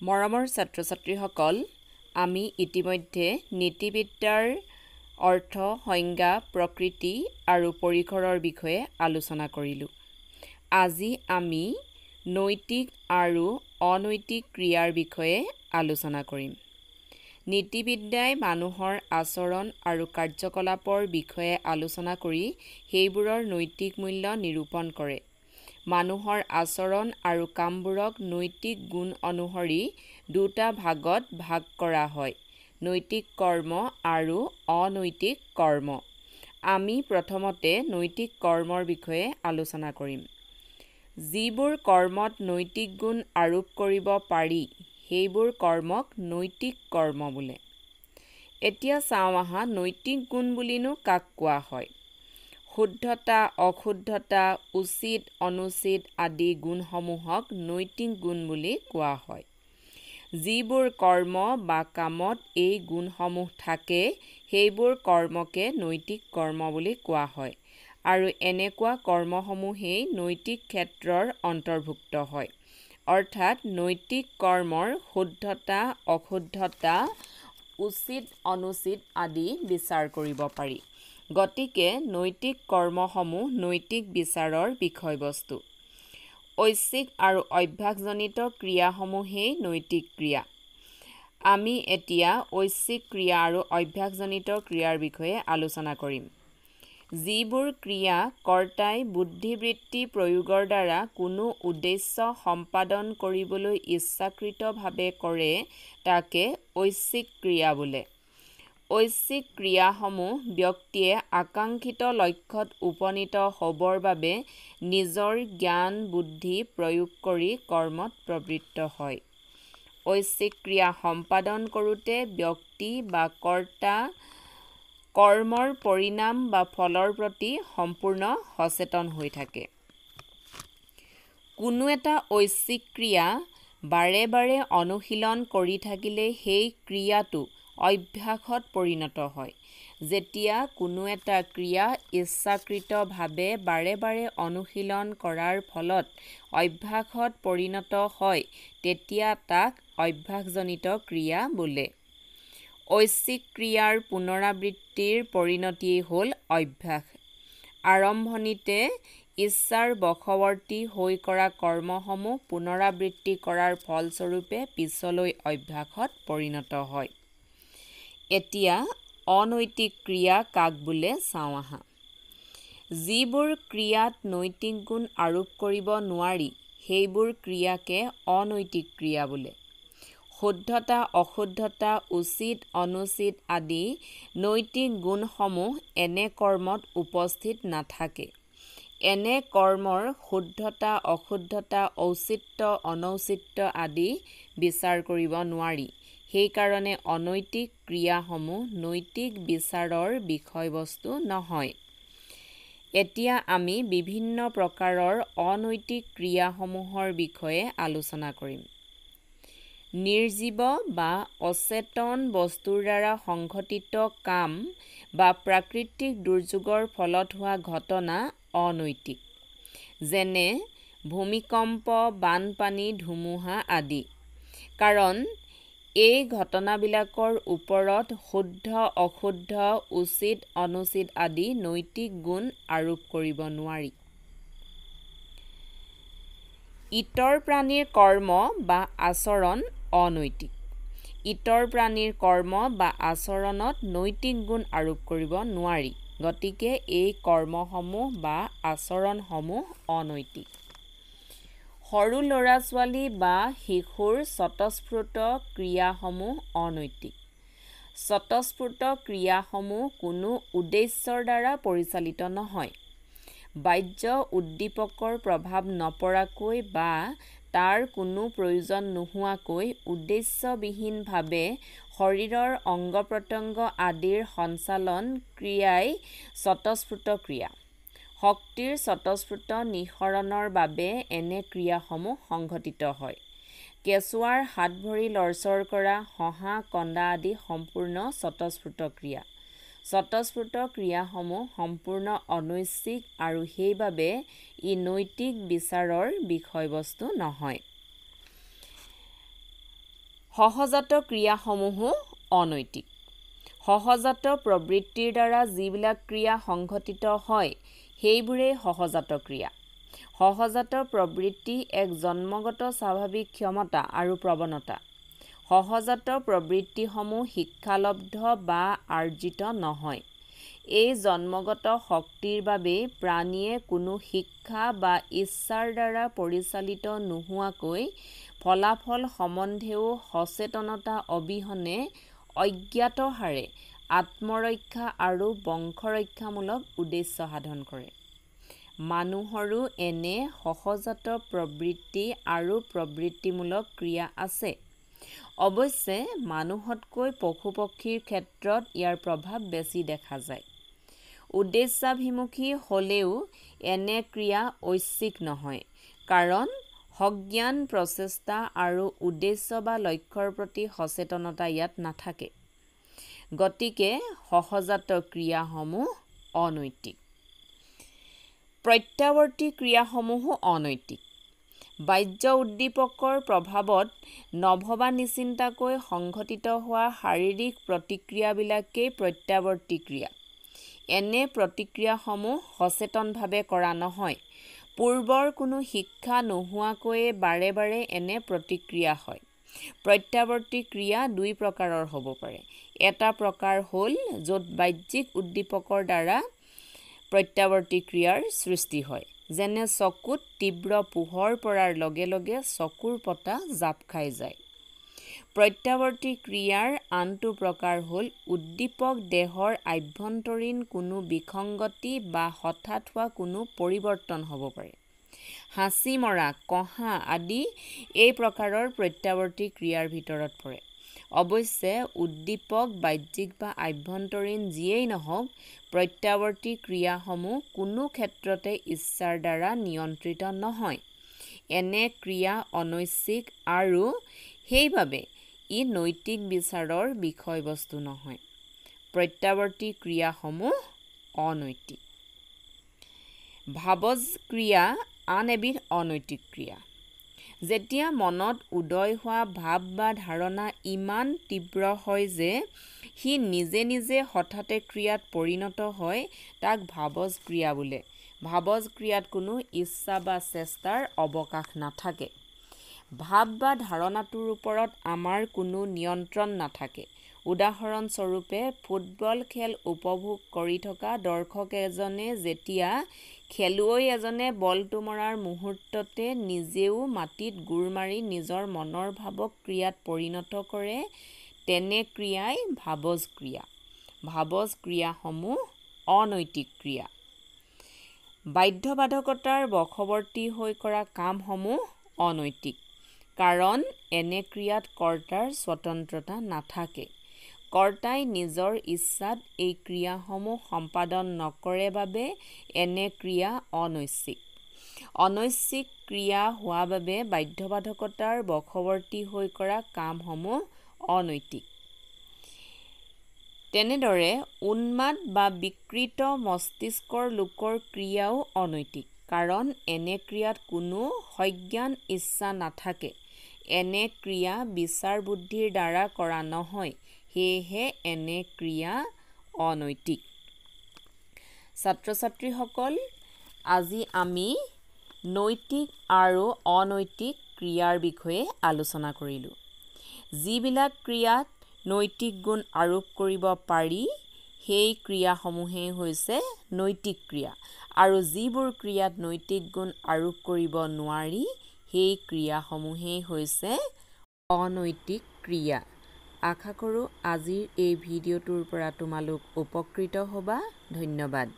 মৰমৰ ছাত্ৰ ছাত্ৰীসকল, আমি ইতিমধ্যে নীতিবিদ্যাৰ অৰ্থ, সংজ্ঞা, প্ৰকৃতি আৰু পৰিসৰৰ বিষয়ে আলোচনা কৰিলোঁ। আজি আমি নৈতিক আৰু অনৈতিক ক্ৰিয়াৰ বিষয়ে আলোচনা কৰিম। নীতিবিদ্যাই মানুহৰ আচৰণ আৰু কাৰ্যকলাপৰ বিষয়ে আলোচনা কৰি সেইবোৰৰ নৈতিক মূল্য নিৰূপণ কৰে। মানুহৰ আচৰণ আৰু কামবোৰক নৈতিক গুণ অনুসৰি দুটা ভাগত ভাগ কৰা হয়: নৈতিক কৰ্ম আৰু অনৈতিক কৰ্ম। আমি প্ৰথমতে নৈতিক কৰ্মৰ বিষয়ে আলোচনা কৰিম। যিবোৰ কৰ্মত নৈতিক গুণ আৰোপ কৰিব পাৰি সেইবোৰ কৰ্মক নৈতিক কৰ্ম বোলে। এতিয়া চাওঁ আহা, নৈতিক গুণ বুলিনো কাক কোৱা হয়? শুদ্ধতা, অশুদ্ধতা, উচিত, অনুচিত আদি গুণসমূহক নৈতিক গুণ বুলি কোৱা হয়। যিবোৰ কৰ্ম বা কামত এই গুণসমূহ থাকে সেইবোৰ কৰ্মকে নৈতিক কৰ্ম বুলি কোৱা হয় আৰু এনেকুৱা কৰ্মসমূহেই নৈতিক ক্ষেত্ৰৰ অন্তৰ্ভুক্ত হয়। অৰ্থাৎ নৈতিক কৰ্মৰ শুদ্ধতা, অশুদ্ধতা, উচিত, অনুচিত আদি বিচাৰ কৰিব পাৰি। গতিকে নৈতিক কৰ্মসমূহ নৈতিক বিচাৰৰ বিষয়বস্তু। ঐচ্ছিক আৰু অভ্যাসজনিত ক্ৰিয়াসমূহেই নৈতিক ক্ৰিয়া। আমি এতিয়া ঐচ্ছিক ক্ৰিয়া আৰু অভ্যাসজনিত ক্ৰিয়াৰ বিষয়ে আলোচনা কৰিম। যিবোৰ ক্ৰিয়া কৰ্তাই বুদ্ধিবৃত্তি প্ৰয়োগৰ দ্বাৰা কোনো উদ্দেশ্য সম্পাদন কৰিবলৈ ইচ্ছাকৃতভাৱে কৰে তাকে ঐচ্ছিক ক্ৰিয়া বোলে। ঐচ্ছিক ক্ৰিয়াসমূহ ব্যক্তিয়ে আকাংক্ষিত লক্ষ্যত উপনীত হ'বৰ বাবে নিজৰ জ্ঞান বুদ্ধি প্ৰয়োগ কৰি কৰ্মত প্ৰবৃত্ত হয়। ঐচ্ছিক ক্ৰিয়া সম্পাদন কৰোঁতে ব্যক্তি বা কৰ্তা কৰ্মৰ পৰিণাম বা ফলৰ প্ৰতি সম্পূৰ্ণ সচেতন হৈ থাকে। কোনো এটা ঐচ্ছিক ক্ৰিয়া বাৰে বাৰে অনুশীলন কৰি থাকিলে সেই ক্ৰিয়াটো অভ্যাসত পৰিণত হয়। যেতিয়া কোনো এটা ক্ৰিয়া ইচ্ছাকৃতভাৱে বাৰে বাৰে অনুশীলন কৰাৰ ফলত অভ্যাসত পৰিণত হয় তেতিয়া তাক অভ্যাসজনিত ক্ৰিয়া বোলে। ঐচ্ছিক ক্ৰিয়াৰ পুনৰাবৃত্তিৰ পৰিণতিয়েই হ'ল অভ্যাস। আৰম্ভণিতে ইচ্ছাৰ বশৱৰ্তী হৈ কৰা কৰ্মসমূহ পুনৰাবৃত্তি কৰাৰ ফলস্বৰূপে পিছলৈ অভ্যাসত পৰিণত হয়। এতিয়া অনৈতিক ক্ৰিয়া কাক বোলে চাওঁ আহা। যিবোৰ ক্ৰিয়াত নৈতিক গুণ আৰোপ কৰিব নোৱাৰি সেইবোৰ ক্ৰিয়াকে অনৈতিক ক্ৰিয়া বোলে। শুদ্ধতা, অশুদ্ধতা, উচিত, অনুচিত আদি নৈতিক গুণসমূহ এনে কৰ্মত উপস্থিত নাথাকে। এনে কৰ্মৰ শুদ্ধতা, অশুদ্ধতা, ঔচিত্য, অনৌচিত্য আদি বিচাৰ কৰিব নোৱাৰি। সেইকাৰণে অনৈতিক ক্ৰিয়াসমূহ নৈতিক বিচাৰৰ বিষয়বস্তু নহয়। এতিয়া আমি বিভিন্ন প্ৰকাৰৰ অনৈতিক ক্ৰিয়াসমূহৰ বিষয়ে আলোচনা কৰিম। নিৰ্জীৱ বা অচেতন বস্তুৰ দ্বাৰা সংঘটিত কাম বা প্ৰাকৃতিক দুৰ্যোগৰ ফলত হোৱা ঘটনা অনৈতিক। যেনে ভূমিকম্প, বানপানী, ধুমুহা আদি। কাৰণ এই ঘটনাবিলাকৰ ওপৰত শুদ্ধ, অশুদ্ধ, উচিত, অনুচিত আদি নৈতিক গুণ আৰোপ কৰিব নোৱাৰি। ইতৰ প্ৰাণীৰ কৰ্ম বা আচৰণ অনৈতিক। ইতৰ প্ৰাণীৰ কৰ্ম বা আচৰণত নৈতিক গুণ আৰোপ কৰিব নোৱাৰি। গতিকে এই কৰ্মসমূহ বা আচৰণসমূহ অনৈতিক। সৰু ল'ৰা-ছোৱালী বা শিশুৰ স্বতঃস্ফূৰ্ত ক্ৰিয়াসমূহ অনৈতিক। স্বতঃস্ফূৰ্ত ক্ৰিয়াসমূহ কোনো উদ্দেশ্যৰ দ্বাৰা পৰিচালিত নহয়। বাহ্য উদ্দীপকৰ প্ৰভাৱ নপৰাকৈ বা তাৰ কোনো প্ৰয়োজন নোহোৱাকৈ উদ্দেশ্যবিহীনভাৱে শৰীৰৰ অংগ-প্ৰত্যংগ আদিৰ সঞ্চালন ক্ৰিয়াই স্বতঃস্ফূৰ্ত ক্ৰিয়া। শক্তিৰ স্বতঃস্ফূৰ্ত নিঃসৰণৰ বাবে এনে ক্ৰিয়াসমূহ সংঘটিত হয়। কেঁচুৱাৰ হাত-ভৰি লৰচৰ কৰা, হঁহা-কন্দা আদি সম্পূৰ্ণ স্বতঃস্ফূৰ্ত ক্ৰিয়া। স্বতঃস্ফূৰ্ত ক্ৰিয়াসমূহ সম্পূৰ্ণ অনৈচ্ছিক আৰু সেইবাবে ই নৈতিক বিচাৰৰ বিষয়বস্তু নহয়। সহজাত ক্ৰিয়াসমূহো অনৈতিক। সহজাত প্ৰবৃত্তিৰ দ্বাৰা যিবিলাক ক্ৰিয়া সংঘটিত হয় সেইবোৰেই সহজাত ক্ৰিয়া। সহজাত প্ৰবৃত্তি এক জন্মগত স্বাভাৱিক ক্ষমতা আৰু প্ৰৱণতা। সহজাত প্ৰবৃত্তিসমূহ শিক্ষালব্ধ বা আৰ্জিত নহয়। এই জন্মগত শক্তিৰ বাবে প্ৰাণীয়ে কোনো শিক্ষা বা ইচ্ছাৰ দ্বাৰা পৰিচালিত নোহোৱাকৈ ফলাফল সম্বন্ধেও সচেতনতা অবিহনে অজ্ঞাতহাৰে আত্মৰক্ষা আৰু বংশৰক্ষামূলক উদ্দেশ্য সাধন কৰে। মানুহৰো এনে সহজাত প্ৰবৃত্তি আৰু প্ৰবৃত্তিমূলক ক্ৰিয়া আছে। অৱশ্যে মানুহতকৈ পশু-পক্ষীৰ ক্ষেত্ৰত ইয়াৰ প্ৰভাৱ বেছি দেখা যায়। উদ্দেশ্যাভিমুখী হ'লেও এনে ক্ৰিয়া ঐচ্ছিক নহয়, কাৰণ সজ্ঞান প্ৰচেষ্টা আৰু উদ্দেশ্য বা লক্ষ্যৰ প্ৰতি সচেতনতা ইয়াত নাথাকে। গতিকে সহজাত ক্ৰিয়াসমূহ অনৈতিক। প্ৰত্যাৱৰ্তী ক্ৰিয়াসমূহো অনৈতিক। বাহ্য উদ্দীপকৰ প্ৰভাৱত নভবা নিচিন্তাকৈ সংঘটিত হোৱা শাৰীৰিক প্ৰতিক্ৰিয়াবিলাকেই প্ৰত্যাৱৰ্তী ক্ৰিয়া। এনে প্ৰতিক্ৰিয়াসমূহ সচেতনভাৱে কৰা নহয়। পূৰ্বৰ কোনো শিক্ষা নোহোৱাকৈয়ে বাৰে বাৰে এনে প্ৰতিক্ৰিয়া হয়। প্ৰত্যাৱৰ্তী ক্ৰিয়া দুই প্ৰকাৰৰ হ'ব পাৰে। এটা প্ৰকাৰ হ'ল য'ত বাহ্যিক উদ্দীপকৰ দ্বাৰা প্ৰত্যাৱৰ্তী ক্ৰিয়াৰ সৃষ্টি হয়, যেনে চকুত তীব্ৰ পোহৰ পৰাৰ লগে লগে চকুৰ পতা জাপ খাই যায়। প্ৰত্যাৱৰ্তী ক্ৰিয়াৰ আনটো প্ৰকাৰ হ'ল উদ্দীপক দেহৰ আভ্যন্তৰীণ কোনো বিসংগতি বা হঠাৎ হোৱা কোনো পৰিৱৰ্তন হ'ব পাৰে। হাঁচি মৰা, কঁহা আদি এই প্ৰকাৰৰ প্ৰত্যাৱৰ্তী ক্ৰিয়াৰ ভিতৰত পৰে। অৱশ্যে উদ্দীপক বাহ্যিক বা আভ্যন্তৰীণ যিয়েই নহওক, প্ৰত্যাৱৰ্তী ক্ৰিয়াসমূহ কোনো ক্ষেত্ৰতে ইচ্ছাৰ দ্বাৰা নিয়ন্ত্ৰিত নহয়। এনে ক্ৰিয়া অনৈচ্ছিক আৰু সেইবাবে ই নৈতিক বিচাৰৰ বিষয়বস্তু নহয়। প্ৰত্যাৱৰ্তী ক্ৰিয়াসমূহ অনৈতিক। ভাবজ ক্ৰিয়া আন এবিধ অনৈতিক ক্ৰিয়া। যেতিয়া মনত উদয় হোৱা ভাৱ বা ধাৰণা ইমান তীব্ৰ হয় যে সি নিজে নিজে হঠাতে ক্ৰিয়াত পৰিণত হয়, তাক ভাবজ ক্ৰিয়া বোলে। ভাবজ ক্ৰিয়াত কোনো ইচ্ছা বা চেষ্টাৰ অৱকাশ নাথাকে। ভাৱ বা ধাৰণাটোৰ ওপৰত আমাৰ কোনো নিয়ন্ত্ৰণ নাথাকে। উদাহৰণস্বৰূপে ফুটবল খেল উপভোগ কৰি থকা দৰ্শক এজনে যেতিয়া খেলুৱৈ এজনে বলটো মৰাৰ মুহূৰ্ততে নিজেও মাটিত গোৰ মাৰি নিজৰ মনৰ ভাৱক ক্ৰিয়াত পৰিণত কৰে, তেনে ক্ৰিয়াই ভাবজ ক্ৰিয়া। ভাবজ ক্ৰিয়াসমূহ অনৈতিক ক্ৰিয়া। বাধ্যবাধকতাৰ বশৱৰ্তী হৈ কৰা কামসমূহ অনৈতিক, কাৰণ এনে ক্ৰিয়াত কৰ্তাৰ স্বতন্ত্ৰতা নাথাকে। কৰ্তাই নিজৰ ইচ্ছাত এই ক্ৰিয়াসমূহ সম্পাদন নকৰে বাবে এনে ক্ৰিয়া অনৈচ্ছিক। অনৈচ্ছিক ক্ৰিয়া হোৱা বাবে বাধ্যবাধকতাৰ বশৱৰ্তী হৈ কৰা কামসমূহ অনৈতিক। তেনেদৰে উন্মাদ বা বিকৃত মস্তিষ্কৰ লোকৰ ক্ৰিয়াও অনৈতিক, কাৰণ এনে ক্ৰিয়াত কোনো সজ্ঞান ইচ্ছা নাথাকে। এনে ক্ৰিয়া বিচাৰ বুদ্ধিৰ দ্বাৰা কৰা নহয়, সেয়েহে এনে ক্ৰিয়া অনৈতিক। ছাত্ৰ-ছাত্ৰীসকল, আজি আমি নৈতিক আৰু অনৈতিক ক্ৰিয়াৰ বিষয়ে আলোচনা কৰিলোঁ। যিবিলাক ক্ৰিয়াত নৈতিক গুণ আৰোপ কৰিব পাৰি সেই ক্ৰিয়াসমূহেই হৈছে নৈতিক ক্ৰিয়া, আৰু যিবোৰ ক্ৰিয়াত নৈতিক গুণ আৰোপ কৰিব নোৱাৰি সেই ক্ৰিয়াসমূহেই হৈছে অনৈতিক ক্ৰিয়া। আশা কৰোঁ আজিৰ এই ভিডিঅ'টোৰ পৰা তোমালোক উপকৃত হ'বা। ধন্যবাদ।